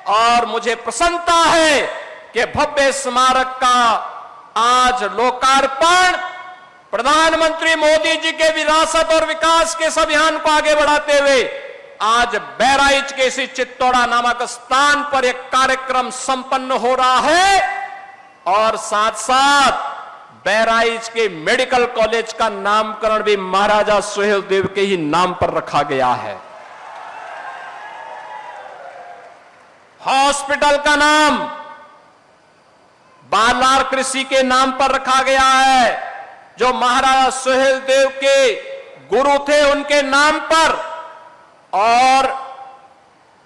और मुझे प्रसन्नता है कि भव्य स्मारक का आज लोकार्पण प्रधानमंत्री मोदी जी के विरासत और विकास के इस अभियान को आगे बढ़ाते हुए आज बहराइच के इसी चित्तौड़ा नामक स्थान पर एक कार्यक्रम संपन्न हो रहा है और साथ साथ बहराइच के मेडिकल कॉलेज का नामकरण भी महाराजा सुहेलदेव के ही नाम पर रखा गया है। हॉस्पिटल का नाम बालार कृषि के नाम पर रखा गया है, जो महाराजा सुहेलदेव के गुरु थे उनके नाम पर। और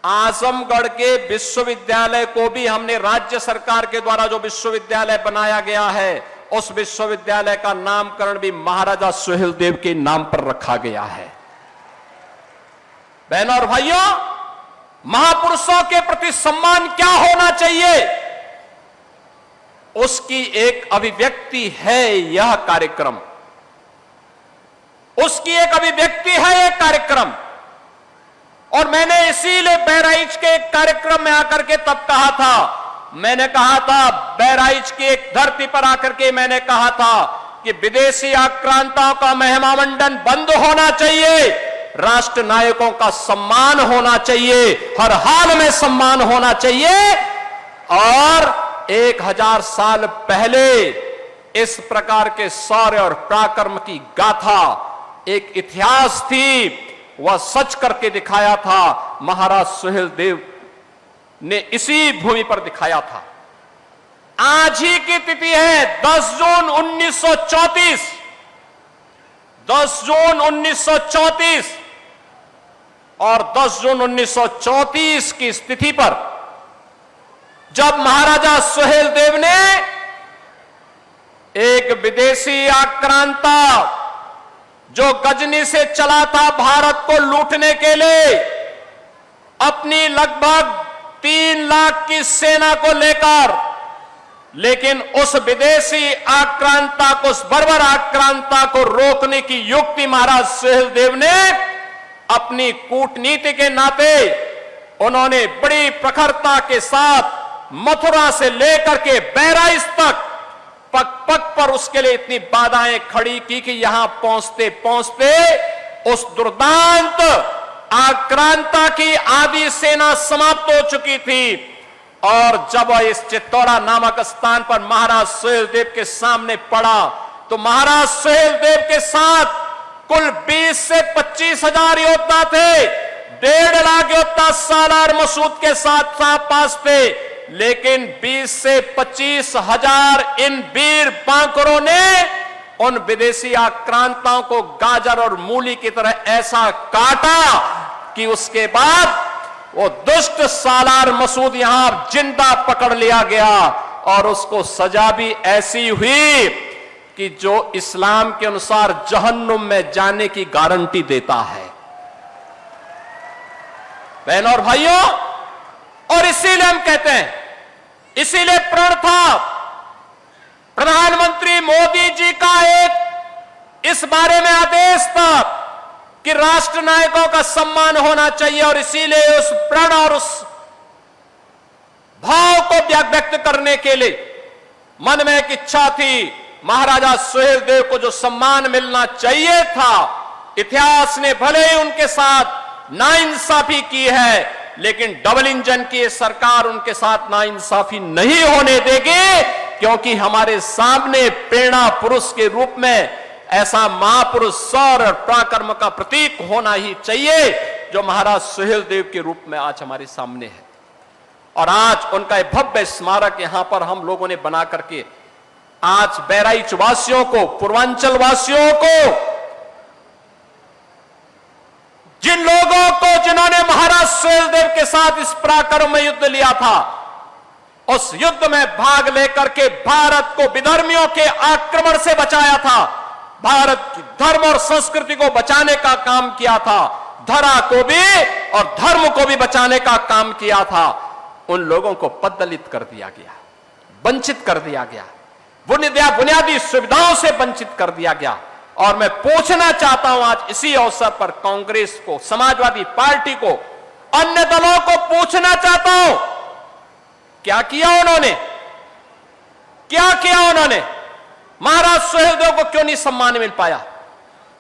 आजमगढ़ के विश्वविद्यालय को भी हमने राज्य सरकार के द्वारा जो विश्वविद्यालय बनाया गया है उस विश्वविद्यालय का नामकरण भी महाराजा सुहेलदेव के नाम पर रखा गया है। बहनों और भाइयों, महापुरुषों के प्रति सम्मान क्या होना चाहिए, उसकी एक अभिव्यक्ति है यह कार्यक्रम, उसकी एक अभिव्यक्ति है यह कार्यक्रम। और मैंने इसीलिए बहराइच के एक कार्यक्रम में आकर के तब कहा था, मैंने कहा था बहराइच की एक धरती पर आकर के मैंने कहा था कि विदेशी आक्रांताओं का महिमामंडन बंद होना चाहिए, राष्ट्र नायकों का सम्मान होना चाहिए, हर हाल में सम्मान होना चाहिए। और 1000 साल पहले इस प्रकार के शौर्य और पराक्रम की गाथा एक इतिहास थी, वह सच करके दिखाया था महाराज सुहेलदेव ने इसी भूमि पर दिखाया था। आज ही की तिथि है 10 जून 1934, 10 जून 1934। और 10 जून 1934 की स्थिति पर जब महाराजा सुहेलदेव ने एक विदेशी आक्रांता जो गजनी से चला था भारत को लूटने के लिए, अपनी लगभग 3 लाख की सेना को लेकर, लेकिन उस विदेशी आक्रांता को, उस बर्बर आक्रांता को रोकने की युक्ति महाराज सुहेलदेव ने अपनी कूटनीति के नाते उन्होंने बड़ी प्रखरता के साथ मथुरा से लेकर के बहराइच तक पग पग पर उसके लिए इतनी बाधाएं खड़ी की कि यहां पहुंचते पहुंचते उस दुर्दांत आक्रांता की आधी सेना समाप्त हो चुकी थी। और जब इस चित्तौड़ा नामक स्थान पर महाराज सुहेलदेव के सामने पड़ा तो महाराज सुहेलदेव के साथ कुल 20 से 25 हजार योद्धा थे, 1.5 लाख योद्धा सालार मसूद के साथ पास थे, लेकिन 20 से 25 हजार इन वीर बांकुरों ने उन विदेशी आक्रांताओं को गाजर और मूली की तरह ऐसा काटा कि उसके बाद वो दुष्ट सालार मसूद यहां जिंदा पकड़ लिया गया और उसको सजा भी ऐसी हुई कि जो इस्लाम के अनुसार जहन्नुम में जाने की गारंटी देता है। बहनों और भाइयों, और इसीलिए हम कहते हैं, इसीलिए प्रण था प्रधानमंत्री मोदी जी का एक इस बारे में आदेश था कि राष्ट्र नायकों का सम्मान होना चाहिए। और इसीलिए उस प्रण और उस भाव को व्यक्त करने के लिए मन में एक इच्छा थी, महाराजा सुहेलदेव को जो सम्मान मिलना चाहिए था, इतिहास ने भले ही उनके साथ नाइंसाफी की है, लेकिन डबल इंजन की सरकार उनके साथ नाइंसाफी नहीं होने देगी, क्योंकि हमारे सामने प्रेरणा पुरुष के रूप में ऐसा महापुरुष शौर्य और पराक्रम का प्रतीक होना ही चाहिए जो महाराज सुहेलदेव के रूप में आज हमारे सामने है। और आज उनका एक भव्य स्मारक यहां पर हम लोगों ने बना करके आज बहराइच वासियों को, पूर्वांचल वासियों को, जिन लोगों को जिन्होंने महाराज सुहेलदेव के साथ इस पराक्रम में युद्ध लिया था, उस युद्ध में भाग लेकर के भारत को विधर्मियों के आक्रमण से बचाया था, भारत की धर्म और संस्कृति को बचाने का काम किया था, धरा को भी और धर्म को भी बचाने का काम किया था, उन लोगों को पददलित कर दिया गया, वंचित कर दिया गया, बुनियादी सुविधाओं से वंचित कर दिया गया। और मैं पूछना चाहता हूं आज इसी अवसर पर कांग्रेस को, समाजवादी पार्टी को, अन्य दलों को पूछना चाहता हूं क्या किया उन्होंने? क्या किया उन्होंने? महाराज सुहेलदेव को क्यों नहीं सम्मान मिल पाया?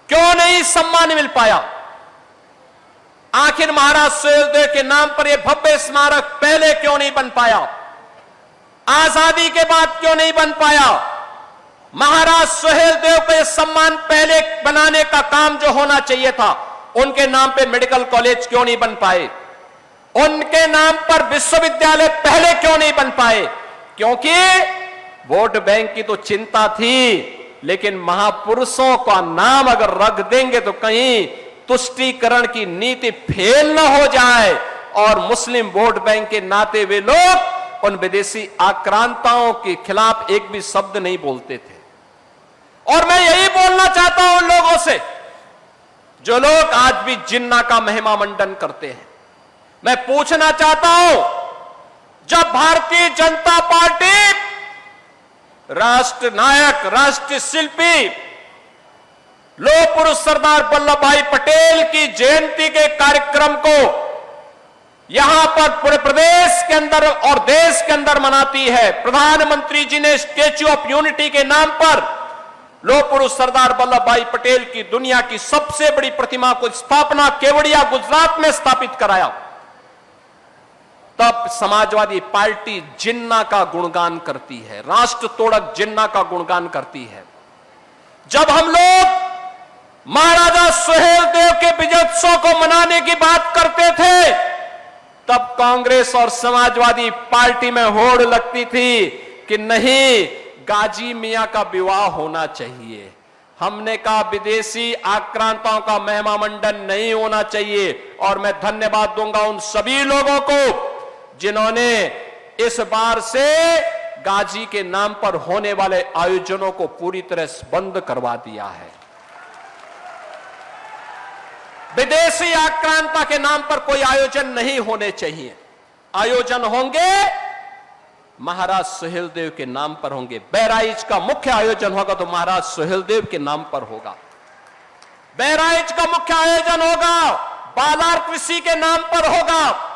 क्यों नहीं सम्मान मिल पाया? आखिर महाराज सुहेलदेव के नाम पर यह भव्य स्मारक पहले क्यों नहीं बन पाया? आजादी के बाद क्यों नहीं बन पाया? महाराज सुहेलदेव को यह सम्मान पहले बनाने का काम जो होना चाहिए था, उनके नाम पे मेडिकल कॉलेज क्यों नहीं बन पाए? उनके नाम पर विश्वविद्यालय पहले क्यों नहीं बन पाए? क्योंकि वोट बैंक की तो चिंता थी, लेकिन महापुरुषों का नाम अगर रख देंगे तो कहीं तुष्टीकरण की नीति फेल न हो जाए और मुस्लिम वोट बैंक के नाते वे लोग उन विदेशी आक्रांताओं के खिलाफ एक भी शब्द नहीं बोलते थे। और मैं यही बोलना चाहता हूं उन लोगों से जो लोग आज भी जिन्ना का महिमा मंडन करते हैं। मैं पूछना चाहता हूं, जब भारतीय जनता पार्टी राष्ट्र नायक, राष्ट्र शिल्पी, लौह पुरुष सरदार वल्लभ भाई पटेल की जयंती के कार्यक्रम को यहां पर पूरे प्रदेश के अंदर और देश के अंदर मनाती है, प्रधानमंत्री जी ने स्टैच्यू ऑफ यूनिटी के नाम पर लौह पुरुष सरदार वल्लभ भाई पटेल की दुनिया की सबसे बड़ी प्रतिमा को स्थापना केवड़िया गुजरात में स्थापित कराया, तब समाजवादी पार्टी जिन्ना का गुणगान करती है, राष्ट्र तोड़क जिन्ना का गुणगान करती है। जब हम लोग महाराजा सुहेलदेव के विजयोत्सव को मनाने की बात करते थे, तब कांग्रेस और समाजवादी पार्टी में होड़ लगती थी कि नहीं, गाजी मियां का विवाह होना चाहिए। हमने कहा विदेशी आक्रांताओं का महिमा मंडन नहीं होना चाहिए। और मैं धन्यवाद दूंगा उन सभी लोगों को जिन्होंने इस बार से गाजी के नाम पर होने वाले आयोजनों को पूरी तरह से बंद करवा दिया है। विदेशी आक्रांता के नाम पर कोई आयोजन नहीं होने चाहिए। आयोजन होंगे महाराज सुहेलदेव के नाम पर होंगे। बहराइच का मुख्य आयोजन होगा तो महाराज सुहेलदेव के नाम पर होगा। बहराइच का मुख्य आयोजन होगा बालार कृषि के नाम पर होगा।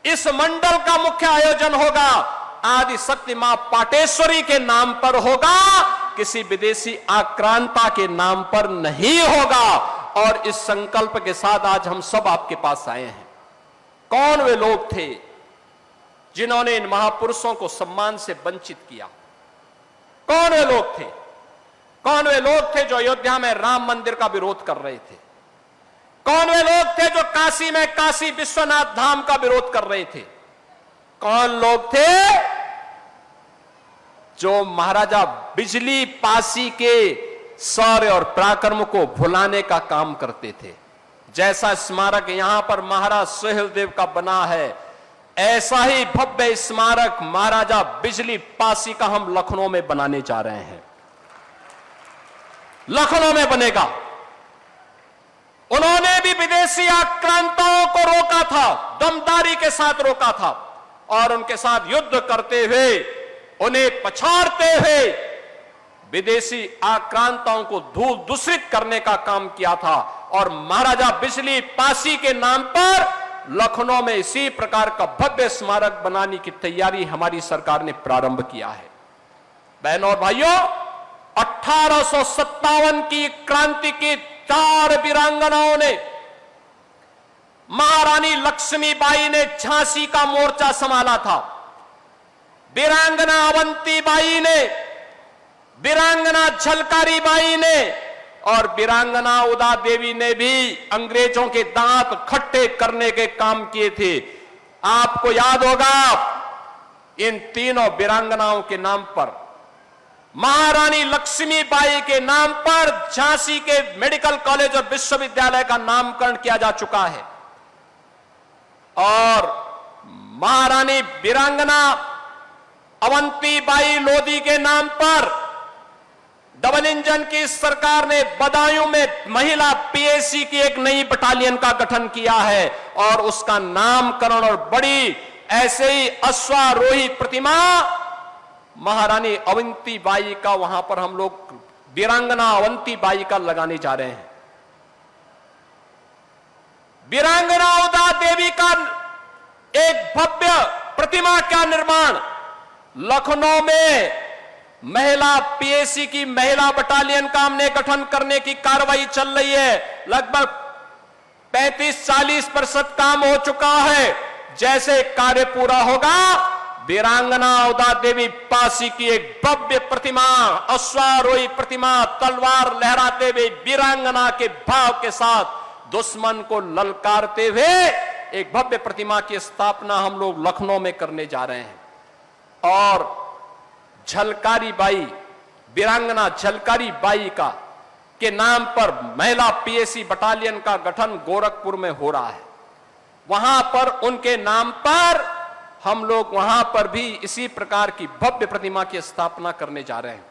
इस मंडल का मुख्य आयोजन होगा आदि शक्ति मां पाटेश्वरी के नाम पर होगा, किसी विदेशी आक्रांता के नाम पर नहीं होगा। और इस संकल्प के साथ आज हम सब आपके पास आए हैं। कौन वे लोग थे जिन्होंने इन महापुरुषों को सम्मान से वंचित किया? कौन वे लोग थे? कौन वे लोग थे जो अयोध्या में राम मंदिर का विरोध कर रहे थे? कौन वे लोग थे जो काशी में काशी विश्वनाथ धाम का विरोध कर रहे थे? कौन लोग थे जो महाराजा बिजली पासी के शौर्य और पराक्रम को भुलाने का काम करते थे? जैसा स्मारक यहां पर महाराज सुहेलदेव का बना है, ऐसा ही भव्य स्मारक महाराजा बिजली पासी का हम लखनऊ में बनाने जा रहे हैं। लखनऊ में बनेगा। उन्होंने भी विदेशी आक्रांताओं को रोका था, दमदारी के साथ रोका था और उनके साथ युद्ध करते हुए, उन्हें पछाड़ते हुए विदेशी आक्रांताओं को दूषित करने का काम किया था। और महाराजा बिजली पासी के नाम पर लखनऊ में इसी प्रकार का भव्य स्मारक बनाने की तैयारी हमारी सरकार ने प्रारंभ किया है। बहनों और भाइयों, 1857 की क्रांति की 4 वीरांगनाओं ने, महारानी लक्ष्मीबाई ने झांसी का मोर्चा संभाला था, वीरांगना अवंतीबाई ने, वीरांगना झलकारी बाई ने और वीरांगना उदा देवी ने भी अंग्रेजों के दांत खट्टे करने के काम किए थे। आपको याद होगा, इन तीनों वीरांगनाओं के नाम पर, महारानी लक्ष्मीबाई के नाम पर झांसी के मेडिकल कॉलेज और विश्वविद्यालय का नामकरण किया जा चुका है। और महारानी वीरांगना अवंतीबाई लोधी के नाम पर डबल इंजन की सरकार ने बदायूं में महिला पीएसी की एक नई बटालियन का गठन किया है और उसका नामकरण और बड़ी ऐसे ही अश्वारोही प्रतिमा महारानी अवंतीबाई का वहां पर हम लोग वीरांगना अवंतीबाई का लगाने जा रहे हैं। वीरांगना उदा देवी का एक भव्य प्रतिमा का निर्माण लखनऊ में महिला पीएसी की महिला बटालियन का हमने गठन करने की कार्रवाई चल रही है। लगभग 35-40% काम हो चुका है। जैसे कार्य पूरा होगा, वीरांगना औदा देवी पासी की एक भव्य प्रतिमा, अश्वारोही प्रतिमा, तलवार लहराते हुए वीरांगना के भाव के साथ दुश्मन को ललकारते हुए एक भव्य प्रतिमा की स्थापना हम लोग लखनऊ में करने जा रहे हैं। और झलकारी बाई, वीरांगना झलकारी बाई का के नाम पर महिला पीएसी बटालियन का गठन गोरखपुर में हो रहा है। वहां पर उनके नाम पर हम लोग वहां पर भी इसी प्रकार की भव्य प्रतिमा की स्थापना करने जा रहे हैं।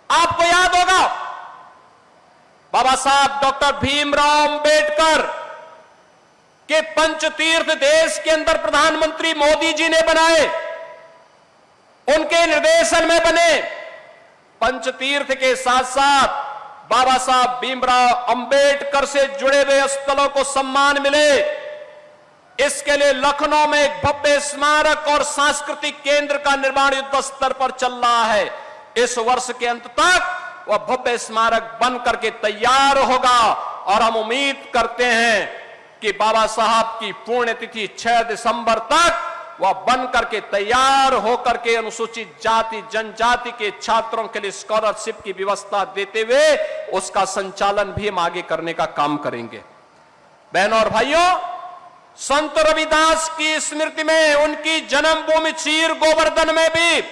आपको याद होगा, बाबा साहब डॉक्टर भीमराव अंबेडकर के पंचतीर्थ देश के अंदर प्रधानमंत्री मोदी जी ने बनाए, उनके निर्देशन में बने। पंचतीर्थ के साथ साथ बाबा साहब भीमराव अंबेडकर से जुड़े हुए स्थलों को सम्मान मिले। इसके लिए लखनऊ में एक भव्य स्मारक और सांस्कृतिक केंद्र का निर्माण युद्ध स्तर पर चल रहा है। इस वर्ष के अंत तक वह भव्य स्मारक बन करके तैयार होगा और हम उम्मीद करते हैं कि बाबा साहब की पुण्यतिथि 6 दिसंबर तक वह बन करके तैयार होकर के अनुसूचित जाति जनजाति के छात्रों के लिए स्कॉलरशिप की व्यवस्था देते हुए उसका संचालन भी हम आगे करने का काम करेंगे। बहनों और भाइयों, संत रविदास की स्मृति में उनकी जन्मभूमि चीर गोवर्धन में भी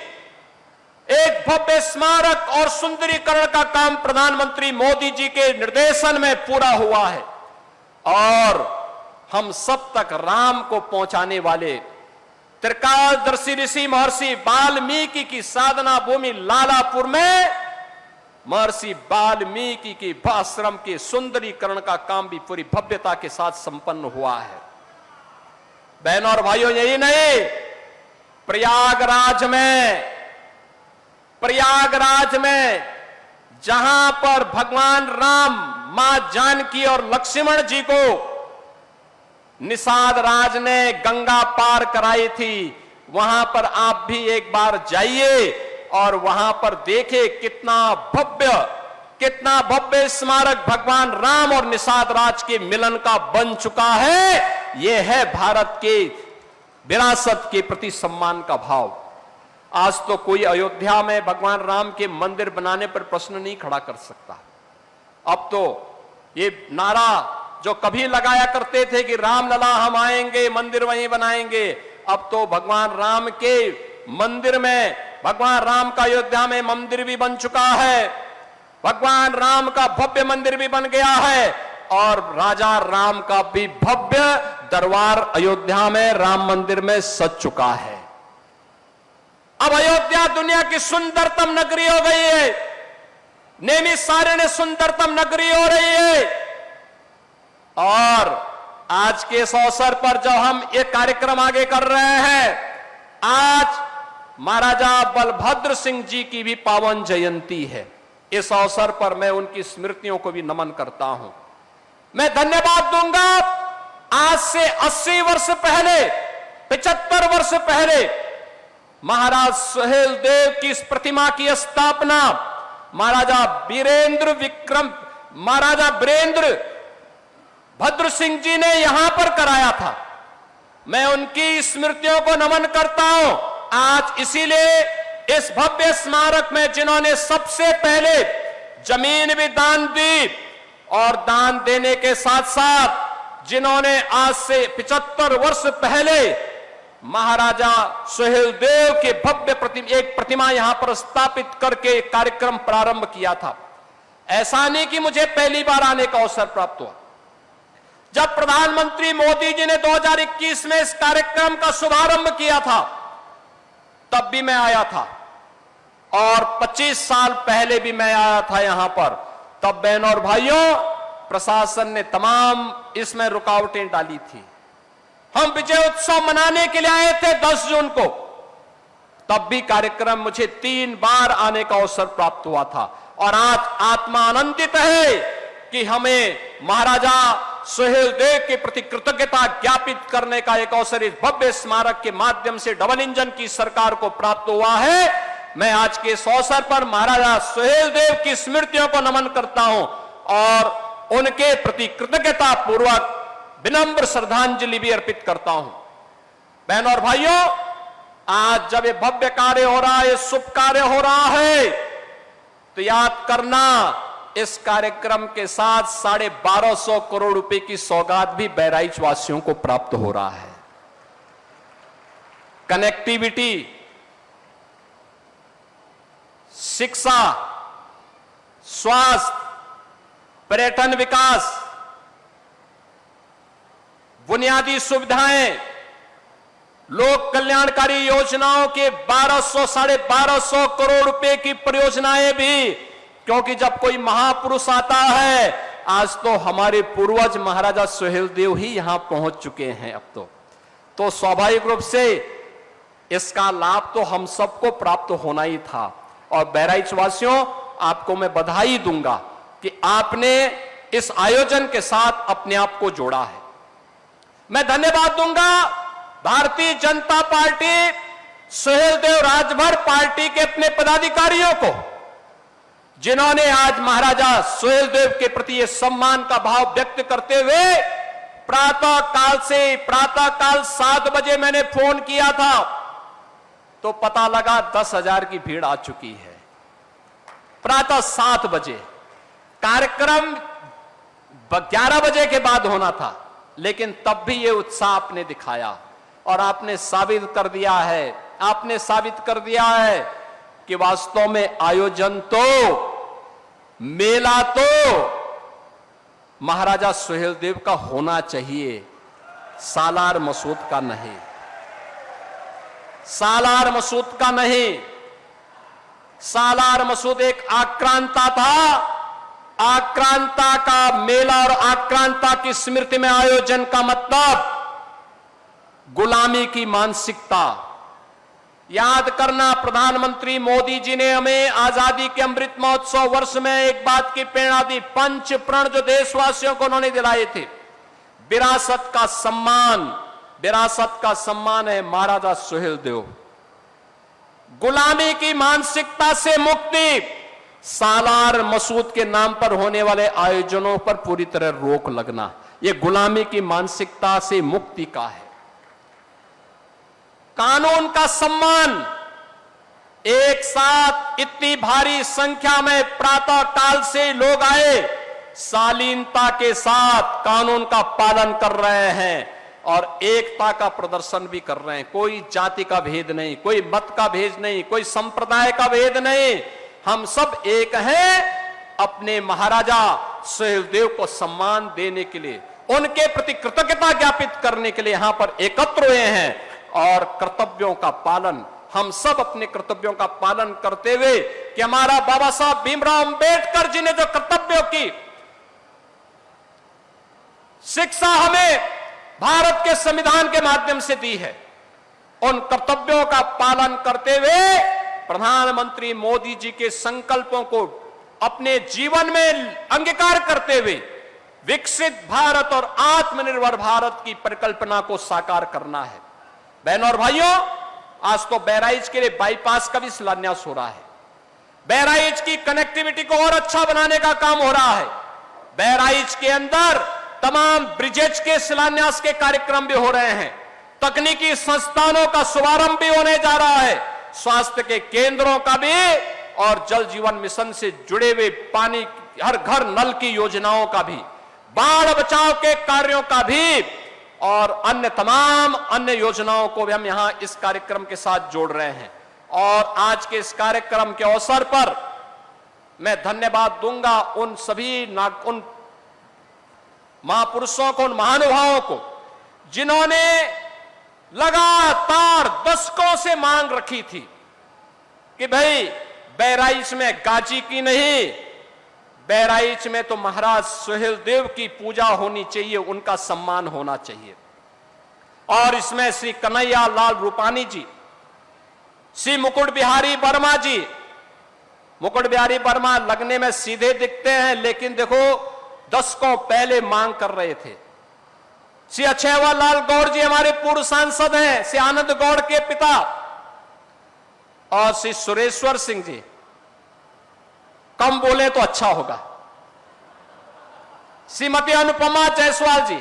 एक भव्य स्मारक और सुंदरीकरण का काम प्रधानमंत्री मोदी जी के निर्देशन में पूरा हुआ है। और हम सब तक राम को पहुंचाने वाले त्रिकालदर्शी ऋषि महर्षि वाल्मीकि की साधना भूमि लालापुर में महर्षि वाल्मीकि की आश्रम के सुंदरीकरण का काम भी पूरी भव्यता के साथ संपन्न हुआ है। बहनों और भाइयों, यही नहीं, प्रयागराज में जहां पर भगवान राम, मां जानकी और लक्ष्मण जी को निषाद राज ने गंगा पार कराई थी, वहां पर आप भी एक बार जाइए और वहां पर देखिए कितना भव्य स्मारक भगवान राम और निषाद राज के मिलन का बन चुका है। यह है भारत के विरासत के प्रति सम्मान का भाव। आज तो कोई अयोध्या में भगवान राम के मंदिर बनाने पर प्रश्न नहीं खड़ा कर सकता। अब तो ये नारा जो कभी लगाया करते थे कि रामलला हम आएंगे, मंदिर वहीं बनाएंगे, अब तो भगवान राम के मंदिर में, भगवान राम का अयोध्या में मंदिर भी बन चुका है, भगवान राम का भव्य मंदिर भी बन गया है और राजा राम का भी भव्य दरबार अयोध्या में राम मंदिर में सज चुका है। अब अयोध्या दुनिया की सुंदरतम नगरी हो गई है, नैमिषारण्य सुंदरतम नगरी हो रही है। और आज के इस अवसर पर जब हम एक कार्यक्रम आगे कर रहे हैं, आज महाराजा बलभद्र सिंह जी की भी पावन जयंती है। इस अवसर पर मैं उनकी स्मृतियों को भी नमन करता हूं। मैं धन्यवाद दूंगा, आज से 80 वर्ष पहले, 75 वर्ष पहले महाराज सुहेलदेव की इस प्रतिमा की स्थापना महाराजा वीरेंद्र भद्र सिंह जी ने यहां पर कराया था। मैं उनकी स्मृतियों को नमन करता हूं। आज इसीलिए इस भव्य स्मारक में जिन्होंने सबसे पहले जमीन भी दान दी और दान देने के साथ साथ जिन्होंने आज से 75 वर्ष पहले महाराजा सुहेलदेव के भव्य एक प्रतिमा यहां पर स्थापित करके कार्यक्रम प्रारंभ किया था। ऐसा नहीं कि मुझे पहली बार आने का अवसर प्राप्त हुआ। जब प्रधानमंत्री मोदी जी ने 2021 में इस कार्यक्रम का शुभारंभ किया था, तब भी मैं आया था और 25 साल पहले भी मैं आया था यहां पर। तब बहनों और भाइयों, प्रशासन ने तमाम इसमें रुकावटें डाली थी। हम विजय उत्सव मनाने के लिए आए थे 10 जून को, तब भी कार्यक्रम मुझे 3 बार आने का अवसर प्राप्त हुआ था। और आज आत्मा आनंदित है कि हमें महाराजा सुहेल देव के प्रति कृतज्ञता ज्ञापित करने का एक अवसर इस भव्य स्मारक के माध्यम से डबल इंजन की सरकार को प्राप्त हुआ है। मैं आज के इस अवसर पर महाराजा सुहेल देव की स्मृतियों को नमन करता हूं और उनके प्रति कृतज्ञता पूर्वक विनम्र श्रद्धांजलि भी अर्पित करता हूं। बहनों और भाइयों, आज जब ये भव्य कार्य हो रहा है, शुभ कार्य हो रहा है, तो याद करना इस कार्यक्रम के साथ 1250 करोड़ रुपए की सौगात भी बहराइच वासियों को प्राप्त हो रहा है। कनेक्टिविटी, शिक्षा, स्वास्थ्य, पर्यटन विकास, बुनियादी सुविधाएं, लोक कल्याणकारी योजनाओं के 1200-1250 करोड़ रुपए की परियोजनाएं भी, क्योंकि जब कोई महापुरुष आता है, आज तो हमारे पूर्वज महाराजा सुहेल देव ही यहां पहुंच चुके हैं अब तो स्वाभाविक रूप से इसका लाभ तो हम सबको प्राप्त होना ही था। और बहराइच वासियों, आपको मैं बधाई दूंगा कि आपने इस आयोजन के साथ अपने आप को जोड़ा है। मैं धन्यवाद दूंगा भारतीय जनता पार्टी, सुहेल देव राजभर पार्टी के अपने पदाधिकारियों को, जिन्होंने आज महाराजा सुहेल देव के प्रति ये सम्मान का भाव व्यक्त करते हुए प्रातः काल 7 बजे मैंने फोन किया था तो पता लगा 10,000 की भीड़ आ चुकी है। प्रातः 7 बजे कार्यक्रम 11 बजे के बाद होना था, लेकिन तब भी ये उत्साह आपने दिखाया और आपने साबित कर दिया है कि वास्तव में आयोजन तो, मेला तो महाराजा सुहेल देव का होना चाहिए, सालार मसूद का नहीं। सालार मसूद का नहीं। सालार मसूद एक आक्रांता था। आक्रांता का मेला और आक्रांता की स्मृति में आयोजन का मतलब गुलामी की मानसिकता। याद करना, प्रधानमंत्री मोदी जी ने हमें आजादी के अमृत महोत्सव वर्ष में एक बात की प्रेरणा दी, 5 प्रण जो देशवासियों को उन्होंने दिलाए थे। विरासत का सम्मान है महाराजा सुहेल देव। गुलामी की मानसिकता से मुक्ति, सालार मसूद के नाम पर होने वाले आयोजनों पर पूरी तरह रोक लगना, यह गुलामी की मानसिकता से मुक्ति का है। कानून का सम्मान, एक साथ इतनी भारी संख्या में प्रातः काल से लोग आए, शालीनता के साथ कानून का पालन कर रहे हैं और एकता का प्रदर्शन भी कर रहे हैं। कोई जाति का भेद नहीं, कोई मत का भेद नहीं, कोई संप्रदाय का भेद नहीं, हम सब एक हैं। अपने महाराजा सुहेल देव को सम्मान देने के लिए, उनके प्रति कृतज्ञता ज्ञापित करने के लिए यहां पर एकत्र हुए हैं और कर्तव्यों का पालन, हम सब अपने कर्तव्यों का पालन करते हुए कि हमारा बाबा साहब भीमराव अंबेडकर जी ने जो कर्तव्यों की शिक्षा हमें भारत के संविधान के माध्यम से दी है, उन कर्तव्यों का पालन करते हुए प्रधानमंत्री मोदी जी के संकल्पों को अपने जीवन में अंगीकार करते हुए विकसित भारत और आत्मनिर्भर भारत की परिकल्पना को साकार करना है। बहनों और भाइयों, आज तो बहराइच के लिए बाईपास का भी शिलान्यास हो रहा है। बहराइच की कनेक्टिविटी को और अच्छा बनाने का काम हो रहा है। बहराइच के अंदर तमाम ब्रिजेज के शिलान्यास के कार्यक्रम भी हो रहे हैं। तकनीकी संस्थानों का शुभारंभ भी होने जा रहा है। स्वास्थ्य के केंद्रों का भी और जल जीवन मिशन से जुड़े हुए पानी हर घर नल की योजनाओं का भी, बाढ़ बचाव के कार्यों का भी और अन्य तमाम अन्य योजनाओं को भी हम यहां इस कार्यक्रम के साथ जोड़ रहे हैं। और आज के इस कार्यक्रम के अवसर पर मैं धन्यवाद दूंगा उन सभी उन महापुरुषों को, उन महानुभावों को, जिन्होंने लगातार दशकों से मांग रखी थी कि भाई बहराइच में गाजी की नहीं, बहराइच में तो महाराज सुहेल देव की पूजा होनी चाहिए, उनका सम्मान होना चाहिए। और इसमें श्री कन्हैया लाल रूपानी जी, श्री मुकुट बिहारी वर्मा जी, मुकुट बिहारी वर्मा लगने में सीधे दिखते हैं, लेकिन देखो दशकों पहले मांग कर रहे थे। श्री अक्षयवर लाल गौड़ जी हमारे पूर्व सांसद हैं, श्री आनंद गौड़ के पिता, और श्री सुरेश्वर सिंह जी, कम बोले तो अच्छा होगा, श्रीमती अनुपमा जायसवाल जी,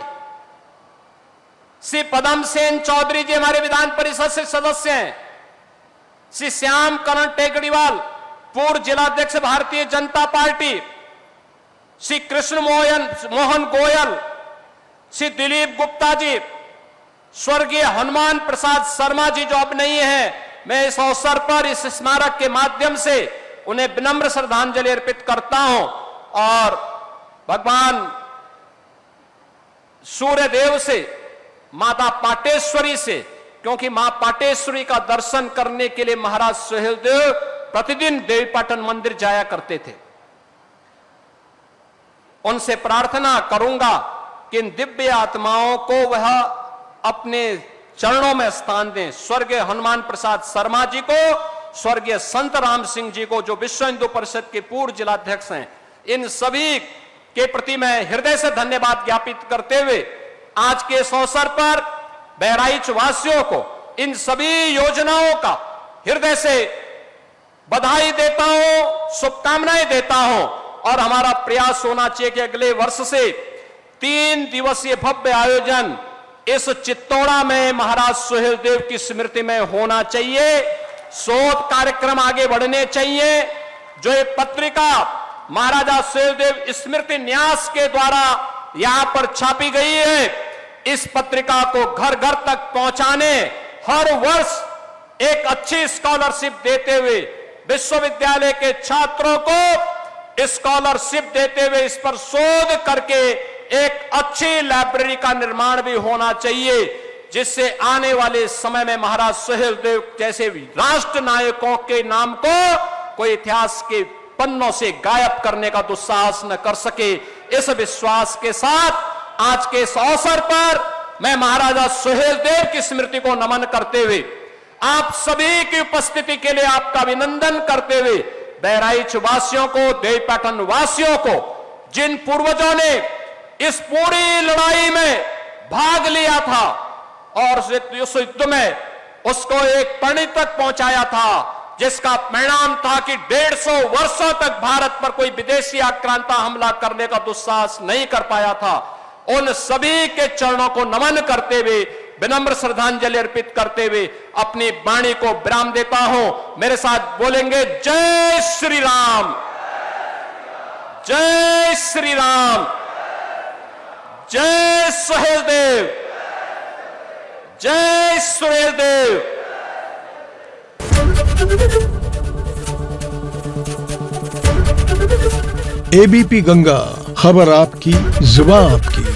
श्री पदम सेन चौधरी जी हमारे विधान परिषद से सदस्य हैं, श्री श्याम करण टेकड़ीवाल पूर्व जिलाध्यक्ष भारतीय जनता पार्टी, श्री कृष्ण मोहन गोयल, श्री दिलीप गुप्ता जी, स्वर्गीय हनुमान प्रसाद शर्मा जी जो अब नहीं है, मैं इस अवसर पर इस स्मारक के माध्यम से उन्हें विनम्र श्रद्धांजलि अर्पित करता हूं और भगवान सूर्यदेव से, माता पाटेश्वरी से, क्योंकि मां पाटेश्वरी का दर्शन करने के लिए महाराज सुहेलदेव प्रतिदिन देवीपाटन मंदिर जाया करते थे। उनसे प्रार्थना करूंगा कि इन दिव्य आत्माओं को वह अपने चरणों में स्थान दें। स्वर्गीय हनुमान प्रसाद शर्मा जी को, स्वर्गीय संत राम सिंह जी को जो विश्व हिंदू परिषद के पूर्व जिलाध्यक्ष हैं, इन सभी के प्रति मैं हृदय से धन्यवाद ज्ञापित करते हुए आज के इस अवसर पर बहराइच वासियों को इन सभी योजनाओं का हृदय से बधाई देता हूं, शुभकामनाएं देता हूं और हमारा प्रयास होना चाहिए कि अगले वर्ष से 3 दिवसीय भव्य आयोजन इस चित्तौड़ा में महाराज सुहेलदेव की स्मृति में होना चाहिए। शोध कार्यक्रम आगे बढ़ने चाहिए। जो ये पत्रिका महाराजा सुहेलदेव स्मृति न्यास के द्वारा यहां पर छापी गई है, इस पत्रिका को घर घर तक पहुंचाने, हर वर्ष एक अच्छी स्कॉलरशिप देते हुए विश्वविद्यालय के छात्रों को स्कॉलरशिप देते हुए इस पर शोध करके एक अच्छी लाइब्रेरी का निर्माण भी होना चाहिए, जिससे आने वाले समय में महाराज सुहेलदेव जैसे राष्ट्र नायकों के नाम को कोई इतिहास के पन्नों से गायब करने का दुस्साहस न कर सके। इस विश्वास के साथ आज के इस अवसर पर मैं महाराजा सुहेलदेव की स्मृति को नमन करते हुए आप सभी की उपस्थिति के लिए आपका अभिनंदन करते हुए बहराइच वासियों को, देवीपाटन वासियों को, जिन पूर्वजों ने इस पूरी लड़ाई में भाग लिया था और उस युद्ध में उसको एक परिणति तक पहुंचाया था, जिसका परिणाम था कि 150 वर्षों तक भारत पर कोई विदेशी आक्रांता हमला करने का दुस्साहस नहीं कर पाया था, उन सभी के चरणों को नमन करते हुए, विनम्र श्रद्धांजलि अर्पित करते हुए अपनी वाणी को विराम देता हूं। मेरे साथ बोलेंगे जय श्री राम, जय श्री राम, जय सुहेलदेव, जय सुहेलदेव। एबीपी गंगा, खबर आपकी, जुबान आपकी।